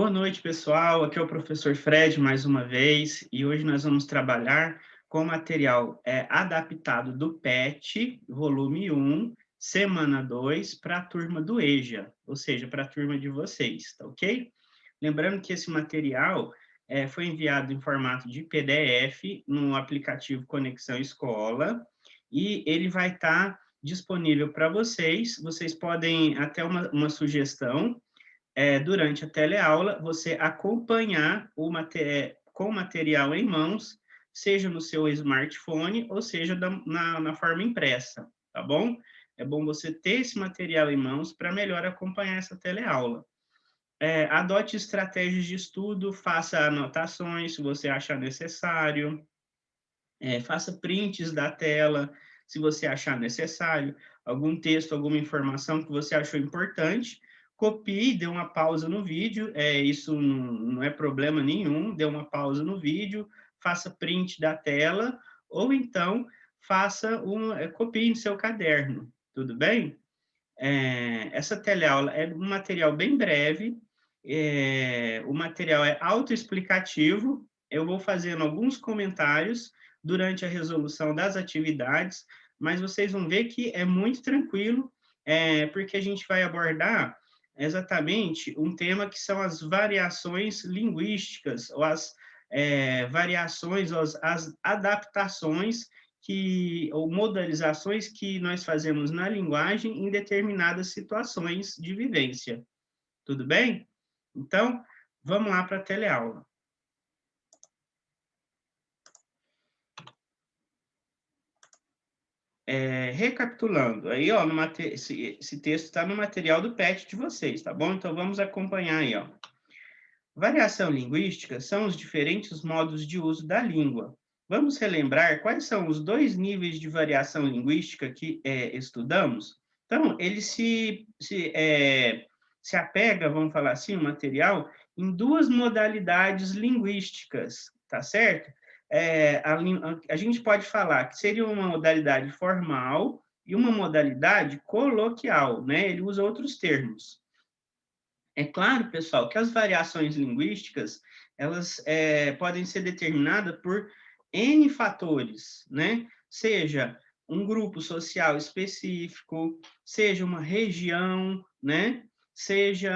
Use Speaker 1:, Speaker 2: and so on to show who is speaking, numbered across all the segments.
Speaker 1: Boa noite, pessoal. Aqui é o professor Fred mais uma vez e hoje nós vamos trabalhar com o material adaptado do PET, volume 1, semana 2, para a turma do EJA, ou seja, para a turma de vocês, tá ok? Lembrando que esse material foi enviado em formato de PDF no aplicativo Conexão Escola e ele vai estar disponível para vocês. Vocês podem, até uma sugestão, durante a teleaula, você acompanhar com o material em mãos, seja no seu smartphone ou seja na forma impressa, tá bom? É bom você ter esse material em mãos para melhor acompanhar essa teleaula. Adote estratégias de estudo, faça anotações se você achar necessário, faça prints da tela se você achar necessário, algum texto, alguma informação que você achou importante, copie, dê uma pausa no vídeo, isso não é problema nenhum, dê uma pausa no vídeo, faça print da tela, ou então copie no seu caderno, tudo bem? Essa teleaula é um material bem breve, o material é autoexplicativo, eu vou fazendo alguns comentários durante a resolução das atividades, mas vocês vão ver que é muito tranquilo, porque a gente vai abordar exatamente um tema que são as variações linguísticas, ou as variações, ou as adaptações ou modalizações que nós fazemos na linguagem em determinadas situações de vivência. Tudo bem? Então, vamos lá para a teleaula. Recapitulando, aí, ó, esse texto está no material do PET de vocês, tá bom? Então, vamos acompanhar aí, ó. Variação linguística são os diferentes modos de uso da língua. Vamos relembrar quais são os dois níveis de variação linguística que estudamos? Então, ele se apega, vamos falar assim, o material, em duas modalidades linguísticas, tá certo? A gente pode falar que seria uma modalidade formal e uma modalidade coloquial, né? Ele usa outros termos. É claro, pessoal, que as variações linguísticas, elas podem ser determinadas por N fatores, né? Seja um grupo social específico, seja uma região, né? Seja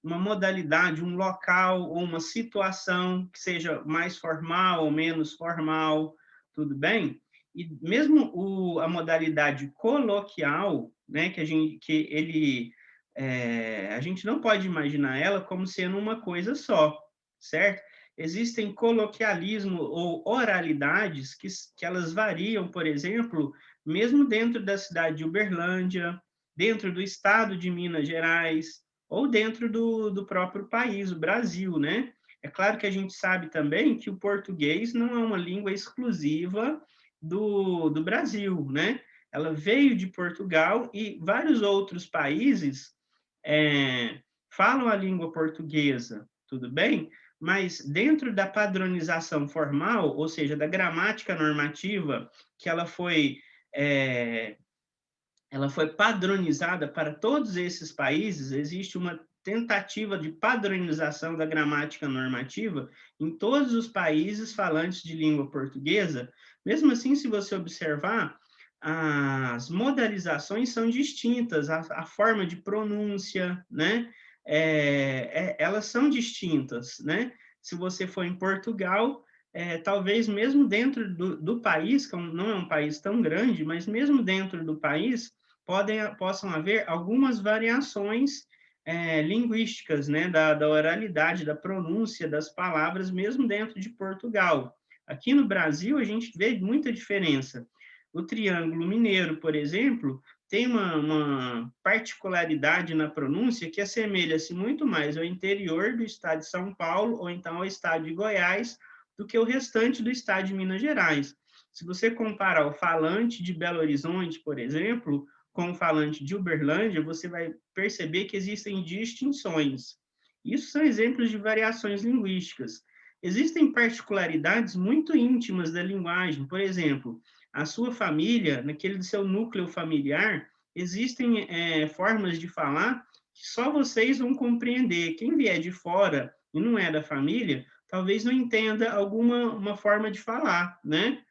Speaker 1: uma modalidade, um local ou uma situação que seja mais formal ou menos formal, tudo bem? E mesmo a modalidade coloquial, né, a gente não pode imaginar ela como sendo uma coisa só, certo? Existem coloquialismo ou oralidades que elas variam, por exemplo, mesmo dentro da cidade de Uberlândia, dentro do estado de Minas Gerais, ou dentro do próprio país, o Brasil, né? É claro que a gente sabe também que o português não é uma língua exclusiva do Brasil, né? Ela veio de Portugal e vários outros países falam a língua portuguesa, tudo bem? Mas dentro da padronização formal, ou seja, da gramática normativa, que ela foi padronizada para todos esses países, existe uma tentativa de padronização da gramática normativa em todos os países falantes de língua portuguesa. Mesmo assim, se você observar, as modalizações são distintas, a forma de pronúncia, né? Elas são distintas, né? Se você for em Portugal, talvez mesmo dentro do país, que não é um país tão grande, mas mesmo dentro do país, possam haver algumas variações linguísticas, né, da oralidade, da pronúncia das palavras, mesmo dentro de Portugal. Aqui no Brasil, a gente vê muita diferença. O Triângulo Mineiro, por exemplo, tem uma particularidade na pronúncia que assemelha-se muito mais ao interior do estado de São Paulo ou então ao estado de Goiás do que o restante do estado de Minas Gerais. Se você comparar o falante de Belo Horizonte, por exemplo, com o falante de Uberlândia, você vai perceber que existem distinções. Isso são exemplos de variações linguísticas. Existem particularidades muito íntimas da linguagem. Por exemplo, a sua família, naquele seu núcleo familiar, existem formas de falar que só vocês vão compreender. Quem vier de fora e não é da família, talvez não entenda uma forma de falar, né?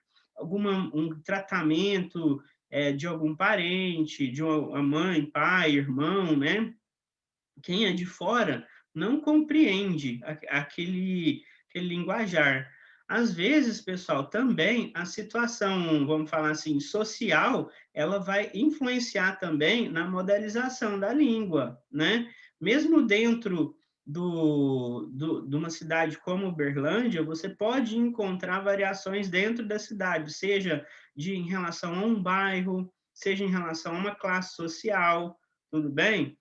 Speaker 1: Um tratamento de algum parente, de uma mãe, pai, irmão, né? Quem é de fora não compreende aquele linguajar. Às vezes, pessoal, também a situação, vamos falar assim, social, ela vai influenciar também na modalização da língua, né? Mesmo dentro de uma cidade como Uberlândia, você pode encontrar variações dentro da cidade, seja em relação a um bairro, seja em relação a uma classe social, tudo bem?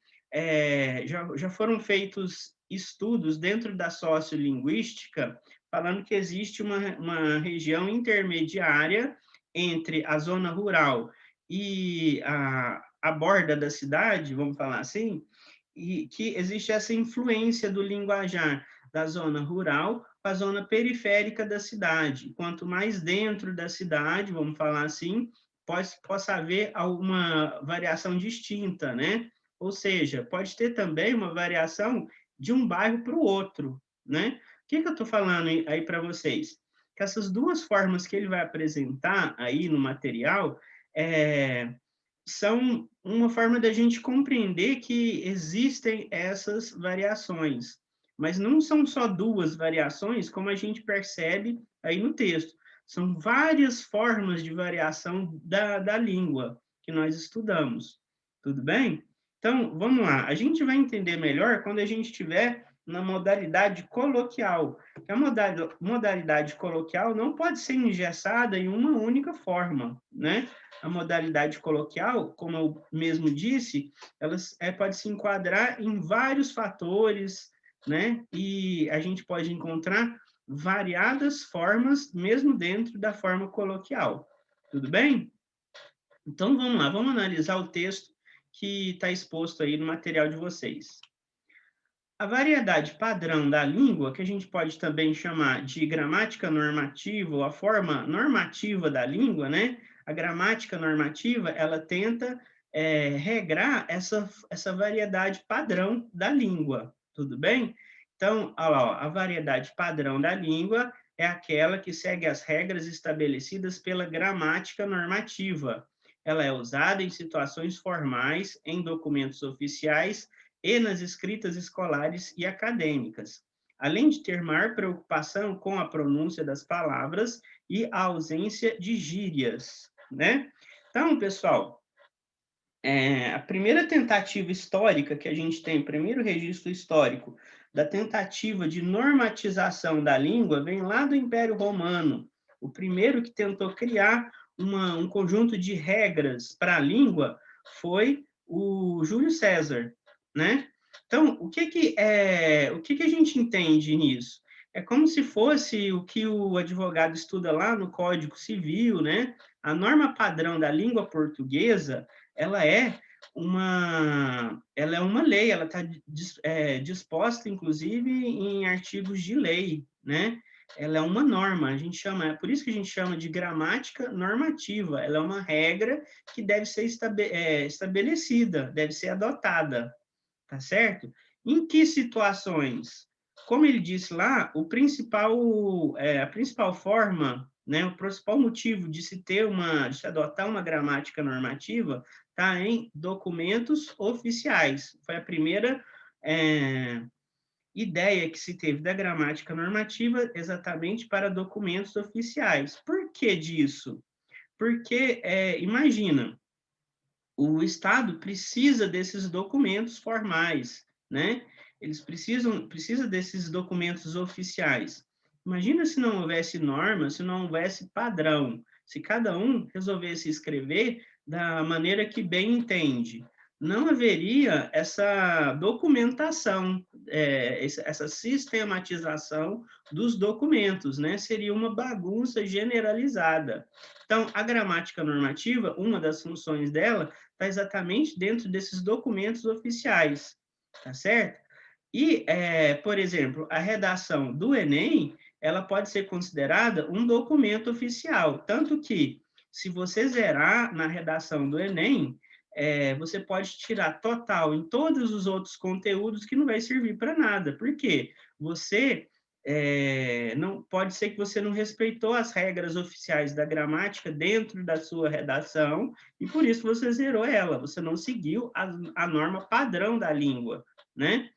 Speaker 1: Já foram feitos estudos dentro da sociolinguística falando que existe uma região intermediária entre a zona rural e a borda da cidade, vamos falar assim, e que existe essa influência do linguajar da zona rural para a zona periférica da cidade. Quanto mais dentro da cidade, vamos falar assim, possa haver alguma variação distinta, né? Ou seja, pode ter também uma variação de um bairro para o outro, né? O que eu estou falando aí para vocês? Que essas duas formas que ele vai apresentar aí no material são uma forma da gente compreender que existem essas variações, mas não são só duas variações, como a gente percebe aí no texto. São várias formas de variação da língua que nós estudamos. Tudo bem? Então, vamos lá. A gente vai entender melhor quando a gente estiver na modalidade coloquial. A modalidade coloquial não pode ser engessada em uma única forma, né? A modalidade coloquial, como eu mesmo disse, ela pode se enquadrar em vários fatores, né? E a gente pode encontrar variadas formas, mesmo dentro da forma coloquial. Tudo bem? Então, vamos lá, vamos analisar o texto que está exposto aí no material de vocês. A variedade padrão da língua, que a gente pode também chamar de gramática normativa, ou a forma normativa da língua, né? A gramática normativa, ela tenta regrar essa variedade padrão da língua, tudo bem? Então, olha lá, ó, a variedade padrão da língua é aquela que segue as regras estabelecidas pela gramática normativa. Ela é usada em situações formais, em documentos oficiais e nas escritas escolares e acadêmicas, além de ter maior preocupação com a pronúncia das palavras e a ausência de gírias, né? Então, pessoal, a primeira tentativa histórica que a gente tem, o primeiro registro histórico da tentativa de normatização da língua vem lá do Império Romano. O primeiro que tentou criar um conjunto de regras para a língua foi o Júlio César, né? Então, o que a gente entende nisso? É como se fosse o que o advogado estuda lá no Código Civil, né? A norma padrão da língua portuguesa, ela é uma lei, ela está disposta, inclusive, em artigos de lei, né? Ela é uma norma, a gente chama, é por isso que a gente chama de gramática normativa, ela é uma regra que deve ser estabelecida, deve ser adotada, tá certo? Em que situações? Como ele disse lá, a principal forma, né, o principal motivo de de se adotar uma gramática normativa está em documentos oficiais. Foi a primeira ideia que se teve da gramática normativa exatamente para documentos oficiais. Por que disso? Porque, imagina, o Estado precisa desses documentos formais, né? Eles precisa desses documentos oficiais. Imagina se não houvesse norma, se não houvesse padrão, se cada um resolvesse escrever da maneira que bem entende. Não haveria essa documentação, essa sistematização dos documentos, né? Seria uma bagunça generalizada. Então, a gramática normativa, uma das funções dela está exatamente dentro desses documentos oficiais, tá certo? E, por exemplo, a redação do Enem, ela pode ser considerada um documento oficial, tanto que, se você zerar na redação do Enem, você pode tirar total em todos os outros conteúdos que não vai servir para nada. Por quê? Não pode ser que você não respeitou as regras oficiais da gramática dentro da sua redação e por isso você zerou ela. Você não seguiu a norma padrão da língua, né?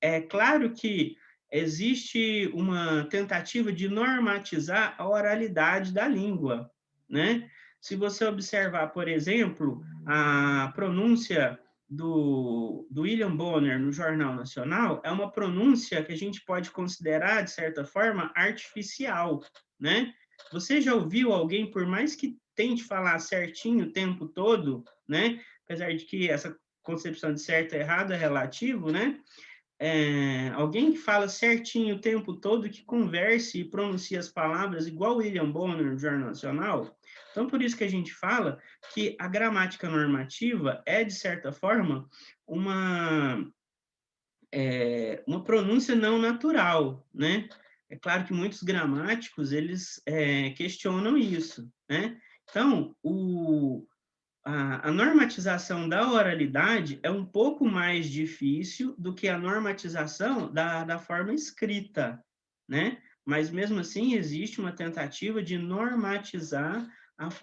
Speaker 1: É claro que existe uma tentativa de normatizar a oralidade da língua, né? Se você observar, por exemplo, a pronúncia do William Bonner no Jornal Nacional, é uma pronúncia que a gente pode considerar, de certa forma, artificial, né? Você já ouviu alguém, por mais que tente falar certinho o tempo todo, né? Apesar de que essa concepção de certo e errado é relativo, né? Alguém que fala certinho o tempo todo, que converse e pronuncie as palavras igual William Bonner no Jornal Nacional. Então, por isso que a gente fala que a gramática normativa é, de certa forma, uma pronúncia não natural, né? É claro que muitos gramáticos, eles questionam isso, né? Então, a normatização da oralidade é um pouco mais difícil do que a normatização da forma escrita, né? Mas, mesmo assim, existe uma tentativa de normatizar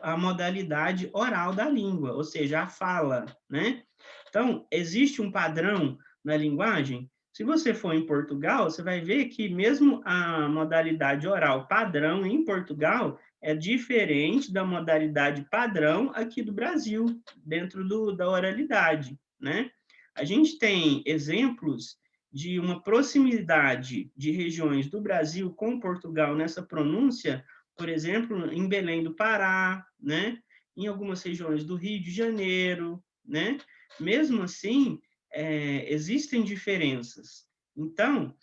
Speaker 1: a modalidade oral da língua, ou seja, a fala, né? Então, existe um padrão na linguagem. Se você for em Portugal, você vai ver que mesmo a modalidade oral padrão em Portugal é diferente da modalidade padrão aqui do Brasil, dentro da oralidade, né? A gente tem exemplos de uma proximidade de regiões do Brasil com Portugal nessa pronúncia, por exemplo, em Belém do Pará, né? Em algumas regiões do Rio de Janeiro, né? Mesmo assim, existem diferenças. Então,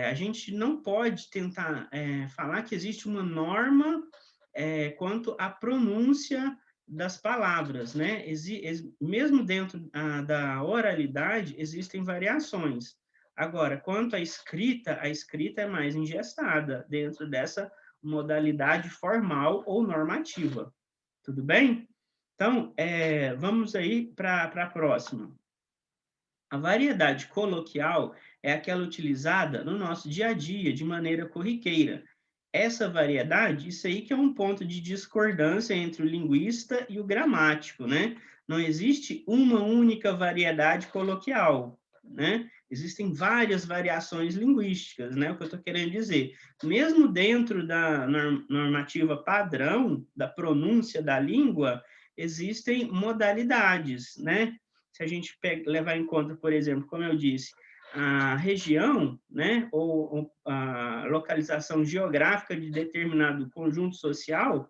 Speaker 1: a gente não pode tentar falar que existe uma norma quanto à pronúncia das palavras, né? Mesmo dentro da oralidade, existem variações. Agora, quanto à escrita, a escrita é mais engestada dentro dessa modalidade formal ou normativa. Tudo bem? Então, vamos aí para a próxima. A variedade coloquial é aquela utilizada no nosso dia a dia, de maneira corriqueira. Essa variedade, isso aí que é um ponto de discordância entre o linguista e o gramático, né? Não existe uma única variedade coloquial, né? Existem várias variações linguísticas, né? O que eu estou querendo dizer. Mesmo dentro da normativa padrão, da pronúncia da língua, existem modalidades, né? Se a gente levar em conta, por exemplo, como eu disse, a região, né, ou a localização geográfica de determinado conjunto social,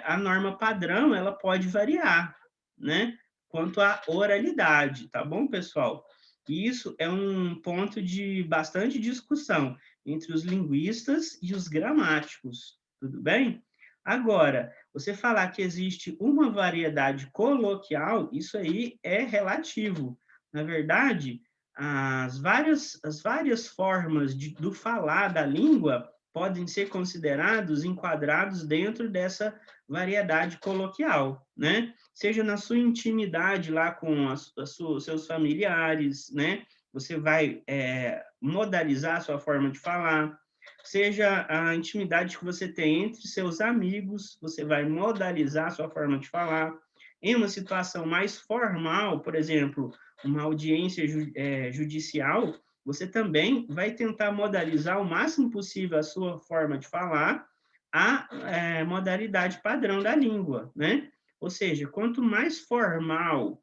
Speaker 1: a norma padrão ela pode variar, né, quanto à oralidade, tá bom, pessoal? E isso é um ponto de bastante discussão entre os linguistas e os gramáticos, tudo bem? Agora, você falar que existe uma variedade coloquial, isso aí é relativo. Na verdade, as várias formas do falar da língua podem ser considerados, enquadrados dentro dessa variedade coloquial, né? Seja na sua intimidade lá com seus familiares, né? Você vai modalizar a sua forma de falar, seja a intimidade que você tem entre seus amigos, você vai modalizar a sua forma de falar. Em uma situação mais formal, por exemplo, uma audiência judicial, você também vai tentar modalizar o máximo possível a sua forma de falar à modalidade padrão da língua, né? Ou seja, quanto mais formal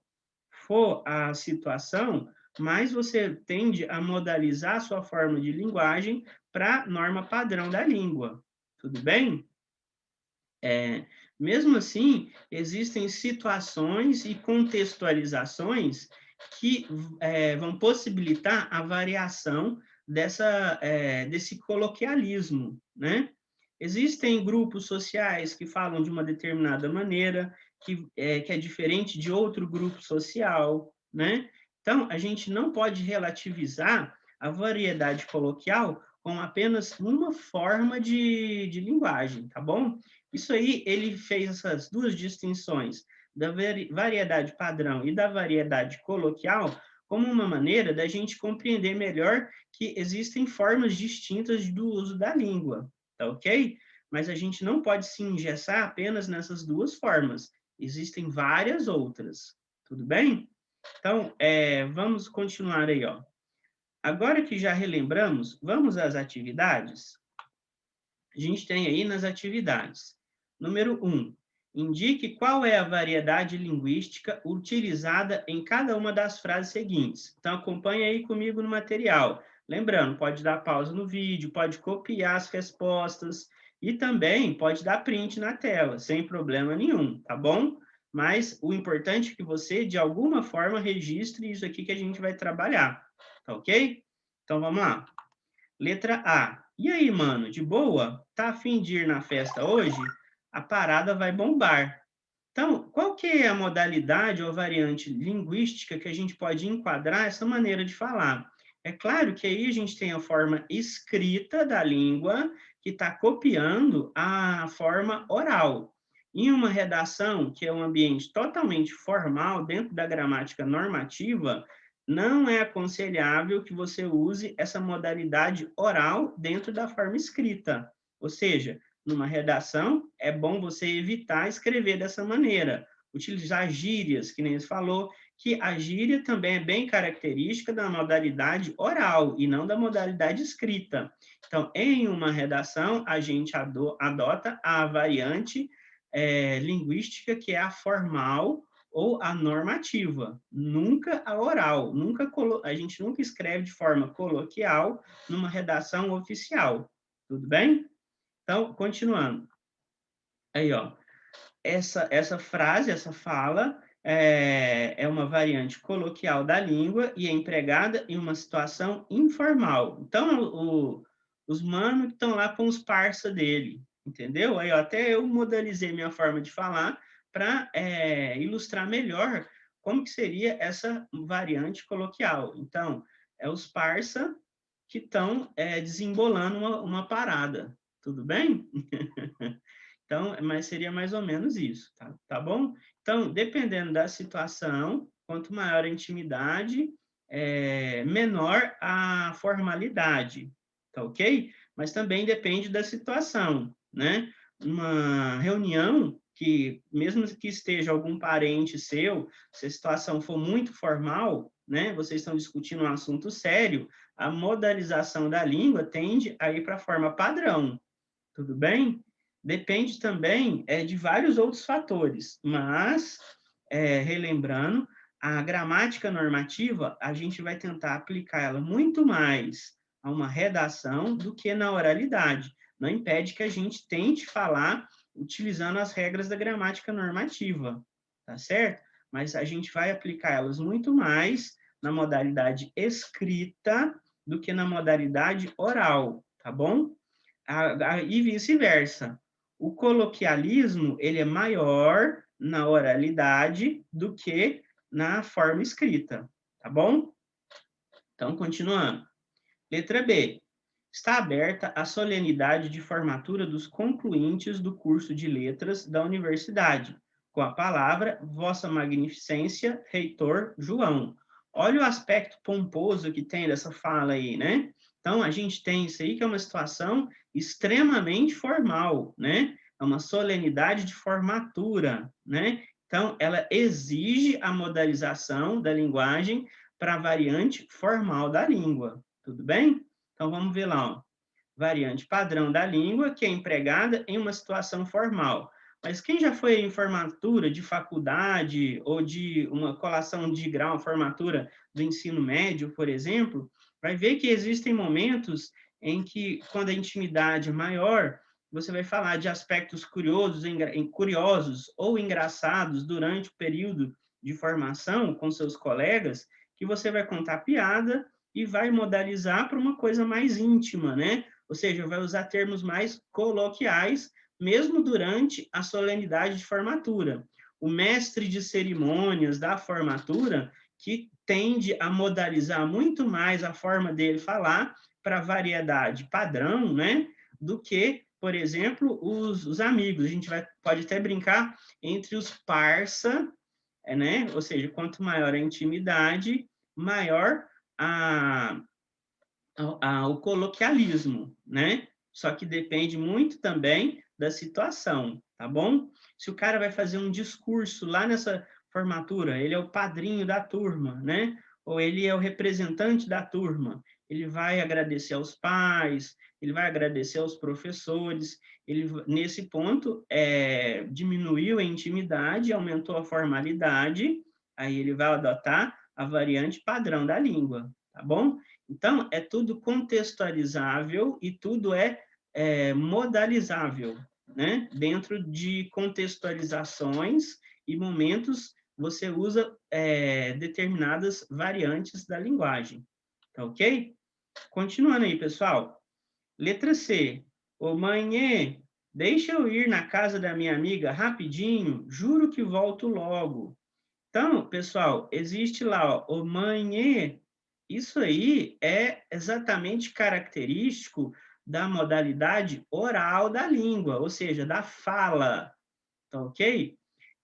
Speaker 1: for a situação, mais você tende a modalizar a sua forma de linguagem para a norma padrão da língua. Tudo bem? Mesmo assim, existem situações e contextualizações que vão possibilitar a variação desse coloquialismo, né? Existem grupos sociais que falam de uma determinada maneira, que é diferente de outro grupo social, né? Então, a gente não pode relativizar a variedade coloquial com apenas uma forma de linguagem, tá bom? Isso aí, ele fez essas duas distinções da variedade padrão e da variedade coloquial como uma maneira da gente compreender melhor que existem formas distintas do uso da língua, tá ok? Mas a gente não pode se engessar apenas nessas duas formas. Existem várias outras, tudo bem? Então, vamos continuar aí, ó. Agora que já relembramos, vamos às atividades? A gente tem aí nas atividades. Número 1. Indique qual é a variedade linguística utilizada em cada uma das frases seguintes. Então, acompanhe aí comigo no material. Lembrando, pode dar pausa no vídeo, pode copiar as respostas e também pode dar print na tela, sem problema nenhum, tá bom? Mas o importante é que você, de alguma forma, registre isso aqui que a gente vai trabalhar, tá ok? Então, vamos lá. Letra A. E aí, mano, de boa? Tá a fim de ir na festa hoje? A parada vai bombar. Então, qual que é a modalidade ou variante linguística que a gente pode enquadrar essa maneira de falar? É claro que aí a gente tem a forma escrita da língua que está copiando a forma oral. Em uma redação, que é um ambiente totalmente formal, dentro da gramática normativa, não é aconselhável que você use essa modalidade oral dentro da forma escrita. Ou seja, numa redação, é bom você evitar escrever dessa maneira. Utilizar gírias, que nem você falou, que a gíria também é bem característica da modalidade oral e não da modalidade escrita. Então, em uma redação, a gente adota a variante linguística, que é a formal ou a normativa, nunca a oral. A gente nunca escreve de forma coloquial numa redação oficial. Tudo bem? Então, continuando. Aí, ó, essa frase, essa fala, é uma variante coloquial da língua e é empregada em uma situação informal. Então, os manos que estão lá com os parça dele, entendeu? Aí, ó, até eu modalizei minha forma de falar para ilustrar melhor como que seria essa variante coloquial. Então, é os parça que estão desembolando uma parada. Tudo bem? Então, mas seria mais ou menos isso, tá bom? Então, dependendo da situação, quanto maior a intimidade, menor a formalidade, tá ok? Mas também depende da situação, né? Uma reunião que, mesmo que esteja algum parente seu, se a situação for muito formal, né? Vocês estão discutindo um assunto sério, a modalização da língua tende a ir para a forma padrão, tudo bem? Depende também de vários outros fatores, mas, relembrando, a gramática normativa, a gente vai tentar aplicar ela muito mais a uma redação do que na oralidade. Não impede que a gente tente falar utilizando as regras da gramática normativa, tá certo? Mas a gente vai aplicar elas muito mais na modalidade escrita do que na modalidade oral, tá bom? E vice-versa. O coloquialismo, ele é maior na oralidade do que na forma escrita, tá bom? Então, continuando. Letra B. Está aberta a solenidade de formatura dos concluintes do curso de letras da universidade, com a palavra Vossa Magnificência, Reitor João. Olha o aspecto pomposo que tem dessa fala aí, né? Então, a gente tem isso aí que é uma situação extremamente formal, né? É uma solenidade de formatura, né? Então, ela exige a modalização da linguagem para a variante formal da língua, tudo bem? Então, vamos ver lá, ó. Variante padrão da língua, que é empregada em uma situação formal. Mas quem já foi em formatura de faculdade ou de uma colação de grau, formatura do ensino médio, por exemplo, vai ver que existem momentos em que, quando a intimidade é maior, você vai falar de aspectos curiosos ou engraçados durante o período de formação com seus colegas, que você vai contar piada e vai modalizar para uma coisa mais íntima, né? Ou seja, vai usar termos mais coloquiais, mesmo durante a solenidade de formatura. O mestre de cerimônias da formatura, que tende a modalizar muito mais a forma dele falar para a variedade padrão, né? Do que por exemplo, os amigos. A gente pode até brincar entre os parça, né? Ou seja, quanto maior a intimidade, maior o coloquialismo, né? Só que depende muito também da situação, tá bom? Se o cara vai fazer um discurso lá nessa formatura, ele é o padrinho da turma, né? Ou ele é o representante da turma, ele vai agradecer aos pais, ele vai agradecer aos professores, ele, nesse ponto, diminuiu a intimidade, aumentou a formalidade, aí ele vai adotar a variante padrão da língua, tá bom? Então, é tudo contextualizável e tudo é modalizável, né? Dentro de contextualizações e momentos, você usa determinadas variantes da linguagem, tá ok? Continuando aí, pessoal. Letra C. Ô, mãe, deixa eu ir na casa da minha amiga rapidinho, juro que volto logo. Então, pessoal, existe lá, ó, o mãe, isso aí é exatamente característico da modalidade oral da língua, ou seja, da fala, tá ok?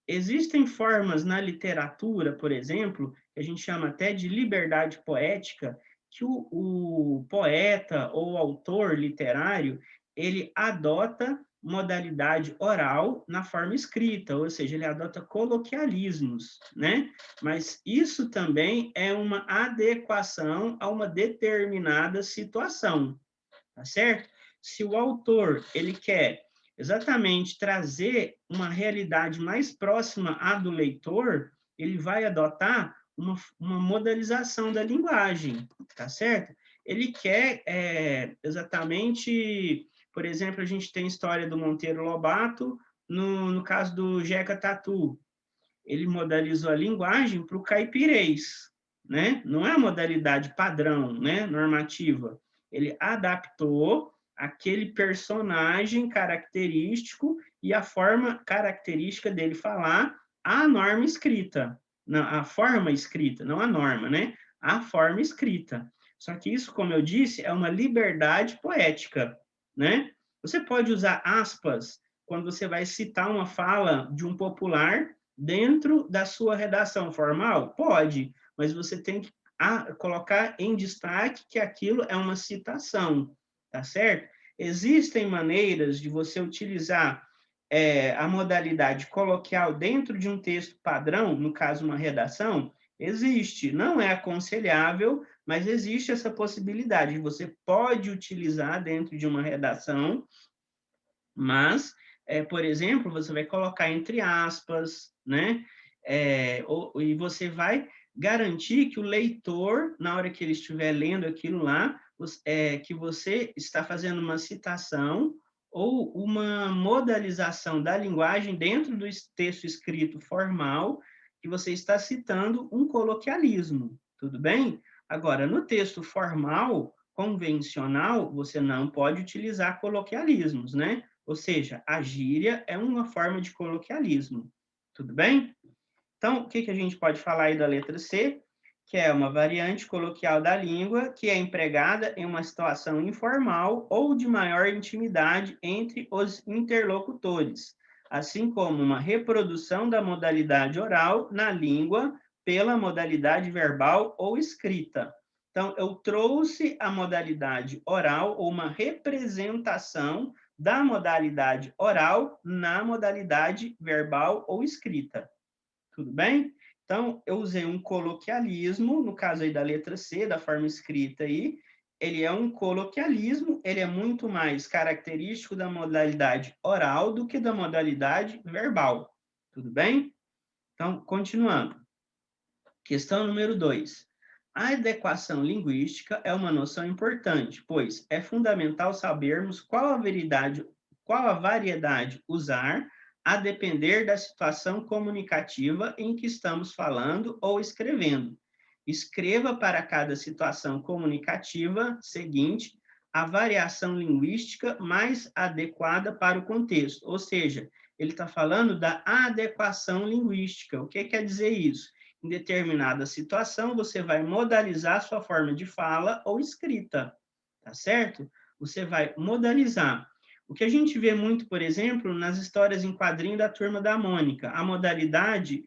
Speaker 1: Existem formas na literatura, por exemplo, que a gente chama até de liberdade poética, que o poeta ou autor literário, ele adota modalidade oral na forma escrita, ou seja, ele adota coloquialismos, né? Mas isso também é uma adequação a uma determinada situação, tá certo? Se o autor ele quer exatamente trazer uma realidade mais próxima à do leitor, ele vai adotar uma modalização da linguagem, tá certo? Ele quer exatamente, por exemplo, a gente tem a história do Monteiro Lobato, no caso do Jeca Tatu, ele modalizou a linguagem para o caipirês, né? Não é a modalidade padrão, né? Normativa. Ele adaptou aquele personagem característico e a forma característica dele falar à norma escrita, a forma escrita, não a norma, né? A forma escrita. Só que isso, como eu disse, é uma liberdade poética, né? Você pode usar aspas quando você vai citar uma fala de um popular dentro da sua redação formal? Pode, mas você tem que colocar em destaque que aquilo é uma citação, tá certo? Existem maneiras de você utilizar a modalidade coloquial dentro de um texto padrão, no caso, uma redação? Existe. Não é aconselhável, mas existe essa possibilidade. Você pode utilizar dentro de uma redação, mas, por exemplo, você vai colocar entre aspas, né? E você vai garantir que o leitor, na hora que ele estiver lendo aquilo lá, que você está fazendo uma citação ou uma modalização da linguagem dentro do texto escrito formal, que você está citando um coloquialismo, tudo bem? Agora, no texto formal, convencional, você não pode utilizar coloquialismos, né? Ou seja, a gíria é uma forma de coloquialismo. Tudo bem? Então, o que a gente pode falar aí da letra C? Que é uma variante coloquial da língua que é empregada em uma situação informal ou de maior intimidade entre os interlocutores, assim como uma reprodução da modalidade oral na língua pela modalidade verbal ou escrita. Então, eu trouxe a modalidade oral ou uma representação da modalidade oral na modalidade verbal ou escrita. Tudo bem? Então, eu usei um coloquialismo, no caso aí da letra C, da forma escrita aí, ele é um coloquialismo, ele é muito mais característico da modalidade oral do que da modalidade verbal. Tudo bem? Então, continuando. Questão número 2. A adequação linguística é uma noção importante, pois é fundamental sabermos qual a variedade usar a depender da situação comunicativa em que estamos falando ou escrevendo. Escreva para cada situação comunicativa seguinte a variação linguística mais adequada para o contexto. Ou seja, ele está falando da adequação linguística. O que quer dizer isso? Em determinada situação, você vai modalizar sua forma de fala ou escrita, tá certo? Você vai modalizar. O que a gente vê muito, por exemplo, nas histórias em quadrinho da Turma da Mônica, a modalidade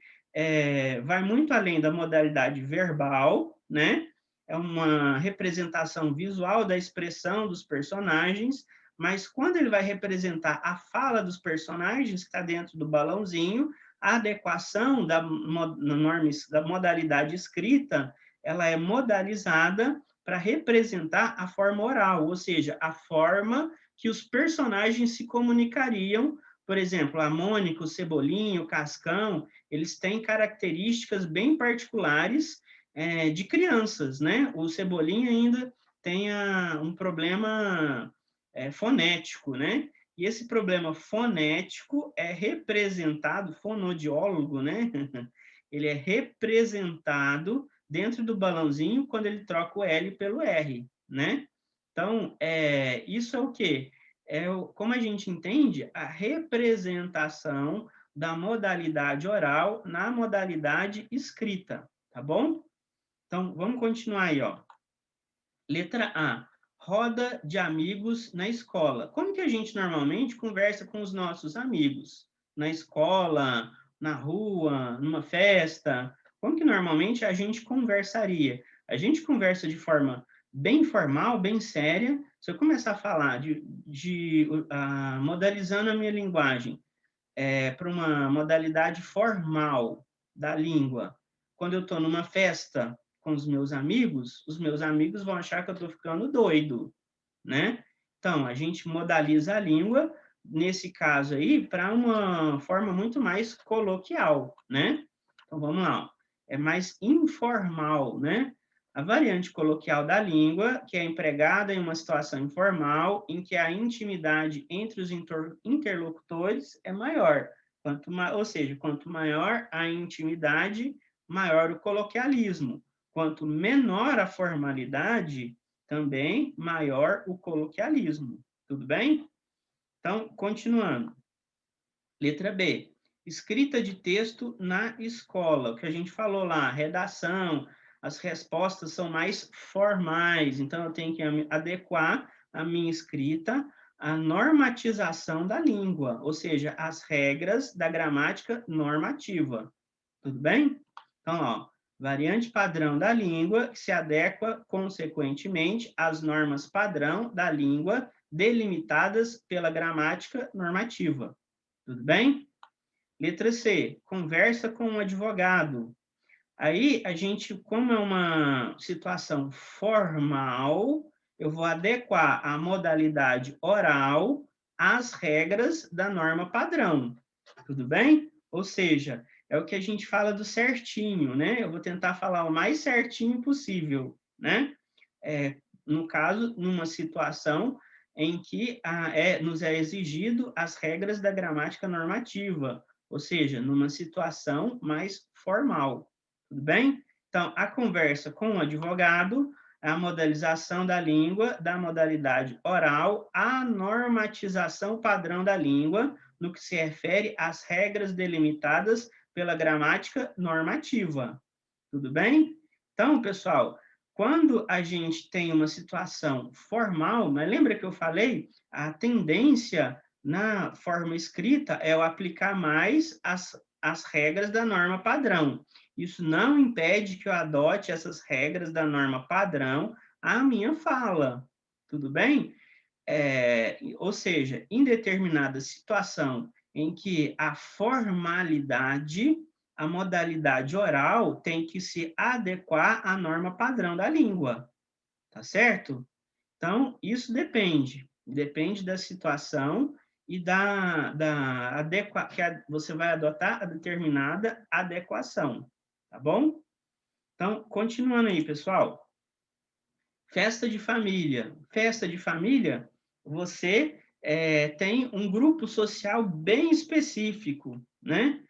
Speaker 1: vai muito além da modalidade verbal, né? É uma representação visual da expressão dos personagens, mas quando ele vai representar a fala dos personagens, que está dentro do balãozinho, a adequação da modalidade escrita, ela é modalizada para representar a forma oral, ou seja, a forma que os personagens se comunicariam. Por exemplo, a Mônica, o Cebolinha, o Cascão, eles têm características bem particulares de crianças, né? O Cebolinha ainda tem um problema fonético, né? E esse problema fonético é representado, fonodiólogo, né? Ele é representado dentro do balãozinho quando ele troca o L pelo R, né? Então, isso é o quê? Como a gente entende, a representação da modalidade oral na modalidade escrita, tá bom? Então, vamos continuar aí, ó. Letra A, roda de amigos na escola. Como que a gente normalmente conversa com os nossos amigos? Na escola, na rua, numa festa? Como que normalmente a gente conversaria? A gente conversa de forma bem formal, bem séria. Se eu começar a falar modalizando a minha linguagem para uma modalidade formal da língua, quando eu estou numa festa com os meus amigos vão achar que eu estou ficando doido, né? Então, a gente modaliza a língua, nesse caso aí, para uma forma muito mais coloquial, né? Então, vamos lá. Ó. É mais informal, né? A variante coloquial da língua, que é empregada em uma situação informal, em que a intimidade entre os interlocutores é maior. Ou seja, quanto maior a intimidade, maior o coloquialismo. Quanto menor a formalidade, também maior o coloquialismo. Tudo bem? Então, continuando. Letra B. Escrita de texto na escola. O que a gente falou lá, redação, as respostas são mais formais, então eu tenho que adequar a minha escrita à normatização da língua, ou seja, as regras da gramática normativa. Tudo bem? Então, ó, variante padrão da língua que se adequa, consequentemente, às normas padrão da língua delimitadas pela gramática normativa. Tudo bem? Letra C, conversa com um advogado. Aí, a gente, como é uma situação formal, eu vou adequar a modalidade oral às regras da norma padrão. Tudo bem? Ou seja, é o que a gente fala do certinho, né? Eu vou tentar falar o mais certinho possível, né? No caso, numa situação em que nos é exigido as regras da gramática normativa, ou seja, numa situação mais formal. Tudo bem? Então, a conversa com o advogado, a modalização da língua, da modalidade oral, a normatização padrão da língua, no que se refere às regras delimitadas pela gramática normativa. Tudo bem? Então, pessoal, quando a gente tem uma situação formal, mas lembra que eu falei? A tendência na forma escrita é eu aplicar mais as regras da norma padrão. Isso não impede que eu adote essas regras da norma padrão à minha fala. Tudo bem? Ou seja, em determinada situação em que a formalidade, a modalidade oral tem que se adequar à norma padrão da língua, tá certo? Então, isso depende da situação e que você vai adotar a determinada adequação, tá bom? Então, continuando aí, pessoal. Festa de família. Festa de família, você tem um grupo social bem específico, né?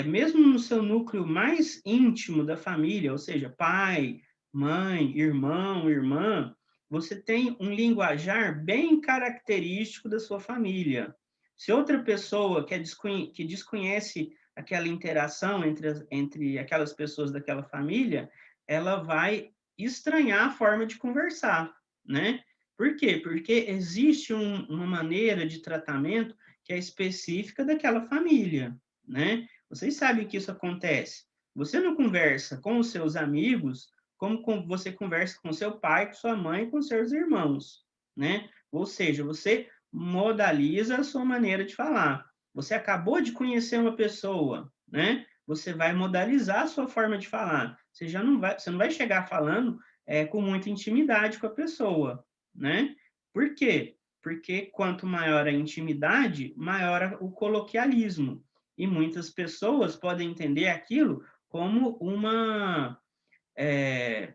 Speaker 1: Mesmo no seu núcleo mais íntimo da família, ou seja, pai, mãe, irmão, irmã, você tem um linguajar bem característico da sua família. Se outra pessoa que desconhece aquela interação entre aquelas pessoas daquela família, ela vai estranhar a forma de conversar, né? Por quê? Porque existe uma maneira de tratamento que é específica daquela família, né? Vocês sabem que isso acontece. Você não conversa com os seus amigos como você conversa com seu pai, com sua mãe, com seus irmãos, né? Ou seja, você modaliza a sua maneira de falar. Você acabou de conhecer uma pessoa, né? Você vai modalizar a sua forma de falar. Você não vai chegar falando com muita intimidade com a pessoa, né? Por quê? Porque quanto maior a intimidade, maior o coloquialismo. E muitas pessoas podem entender aquilo como é,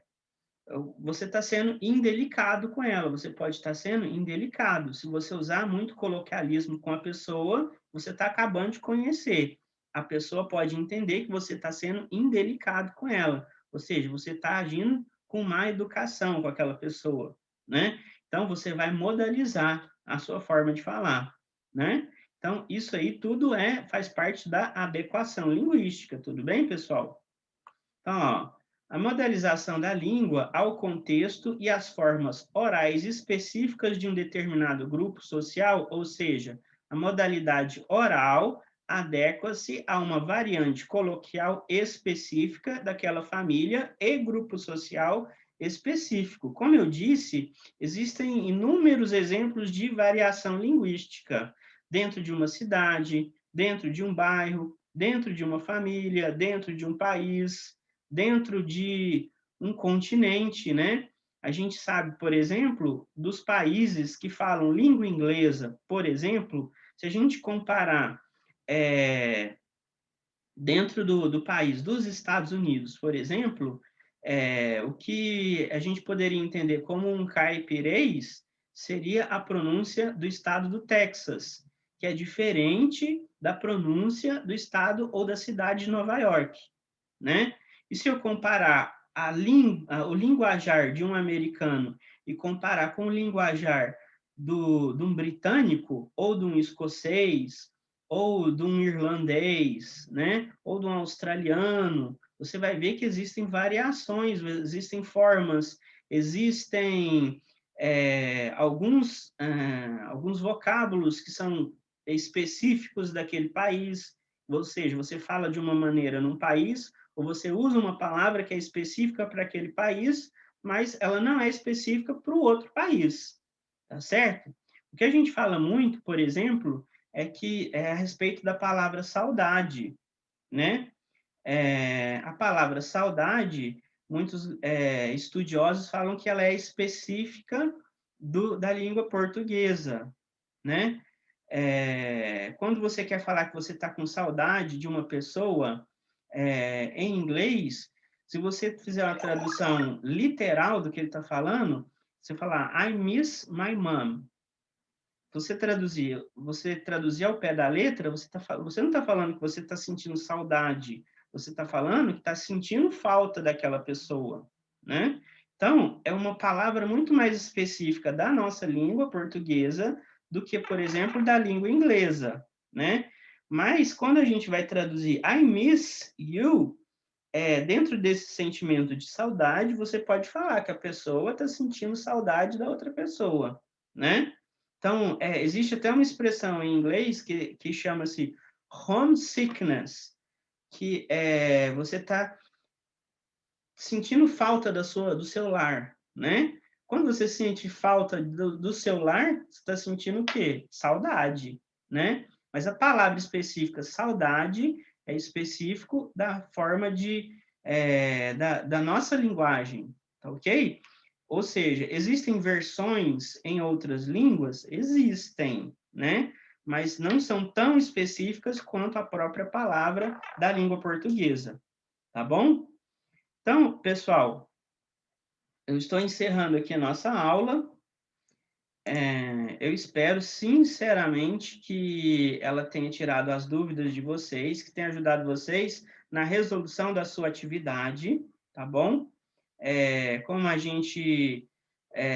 Speaker 1: você está sendo indelicado com ela, você pode estar sendo indelicado. Se você usar muito coloquialismo com a pessoa, você está acabando de conhecer. A pessoa pode entender que você está sendo indelicado com ela, ou seja, você está agindo com má educação com aquela pessoa, né? Então, você vai modalizar a sua forma de falar, né? Então, isso aí tudo faz parte da adequação linguística, tudo bem, pessoal? Então, ó, a modelização da língua ao contexto e às formas orais específicas de um determinado grupo social, ou seja, a modalidade oral adequa-se a uma variante coloquial específica daquela família e grupo social específico. Como eu disse, existem inúmeros exemplos de variação linguística dentro de uma cidade, dentro de um bairro, dentro de uma família, dentro de um país, dentro de um continente, né? A gente sabe, por exemplo, dos países que falam língua inglesa, por exemplo, se a gente comparar dentro do país, dos Estados Unidos, por exemplo, o que a gente poderia entender como um caipirês seria a pronúncia do estado do Texas, que é diferente da pronúncia do estado ou da cidade de Nova York, né? E se eu comparar o linguajar de um americano e comparar com o linguajar de um britânico, ou de um escocês, ou de um irlandês, né? Ou de um australiano, você vai ver que existem variações, existem formas, existem alguns vocábulos que são específicos daquele país, ou seja, você fala de uma maneira num país, ou você usa uma palavra que é específica para aquele país, mas ela não é específica para o outro país, tá certo? O que a gente fala muito, por exemplo, é a respeito da palavra saudade, né? A palavra saudade, muitos estudiosos falam que ela é específica da língua portuguesa, né? Quando você quer falar que você está com saudade de uma pessoa em inglês, se você fizer uma tradução literal do que ele está falando, você falar I miss my mom. Você traduzir ao pé da letra, você não está falando que você está sentindo saudade, você está falando que está sentindo falta daquela pessoa, né? Então, é uma palavra muito mais específica da nossa língua portuguesa do que, por exemplo, da língua inglesa, né? Mas, quando a gente vai traduzir I miss you, dentro desse sentimento de saudade, você pode falar que a pessoa está sentindo saudade da outra pessoa, né? Então, existe até uma expressão em inglês que chama-se homesickness, que você está sentindo falta do seu lar, né? Quando você sente falta do seu lar, você está sentindo o quê? Saudade, né? Mas a palavra específica saudade é específico da forma da nossa linguagem, tá ok? Ou seja, existem versões em outras línguas? Existem, né? Mas não são tão específicas quanto a própria palavra da língua portuguesa, tá bom? Então, pessoal, eu estou encerrando aqui a nossa aula. Eu espero, sinceramente, que ela tenha tirado as dúvidas de vocês, que tenha ajudado vocês na resolução da sua atividade, tá bom? Como a gente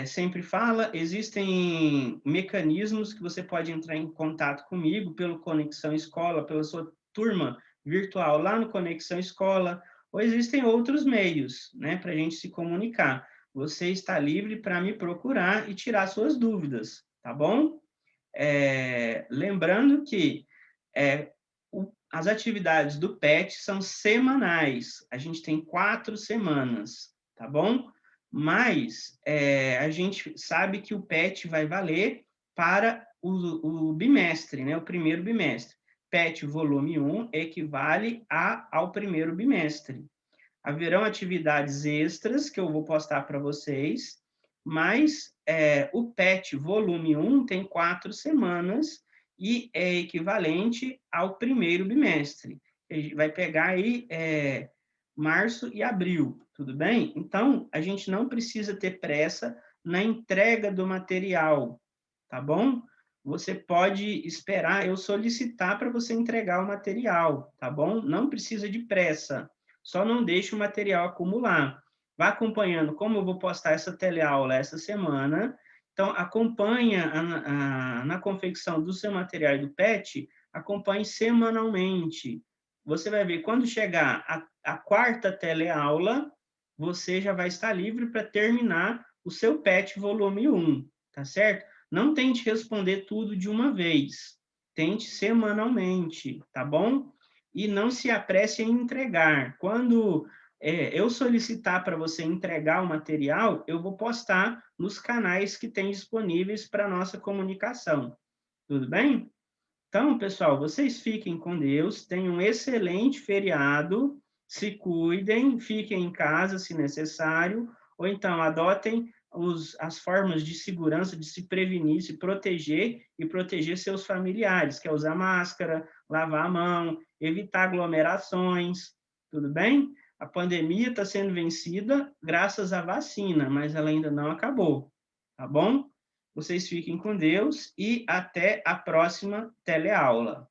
Speaker 1: sempre fala, existem mecanismos que você pode entrar em contato comigo pelo Conexão Escola, pela sua turma virtual lá no Conexão Escola, ou existem outros meios, né, para a gente se comunicar. você está livre para me procurar e tirar suas dúvidas, tá bom? Lembrando que as atividades do PET são semanais, a gente tem 4 semanas, tá bom? Mas a gente sabe que o PET vai valer para o bimestre, né? O primeiro bimestre. PET volume 1 equivale ao primeiro bimestre. Haverão atividades extras que eu vou postar para vocês, mas o PET volume 1 tem 4 semanas e é equivalente ao primeiro bimestre. A gente vai pegar aí março e abril, tudo bem? Então, a gente não precisa ter pressa na entrega do material, tá bom? Você pode esperar eu solicitar para você entregar o material, tá bom? Não precisa de pressa. Só não deixe o material acumular. Vá acompanhando como eu vou postar essa teleaula essa semana. Então, acompanha na confecção do seu material e do PET, acompanhe semanalmente. Você vai ver, quando chegar a quarta teleaula, você já vai estar livre para terminar o seu PET volume 1, tá certo? Não tente responder tudo de uma vez. Tente semanalmente, tá bom? E não se apresse em entregar. Quando eu solicitar para você entregar o material, eu vou postar nos canais que tem disponíveis para nossa comunicação. Tudo bem? Então, pessoal, vocês fiquem com Deus, tenham um excelente feriado, se cuidem, fiquem em casa se necessário, ou então adotem as formas de segurança, de se prevenir, se proteger e proteger seus familiares, que é usar máscara, lavar a mão, evitar aglomerações, tudo bem? A pandemia está sendo vencida graças à vacina, mas ela ainda não acabou, tá bom? Vocês fiquem com Deus e até a próxima teleaula.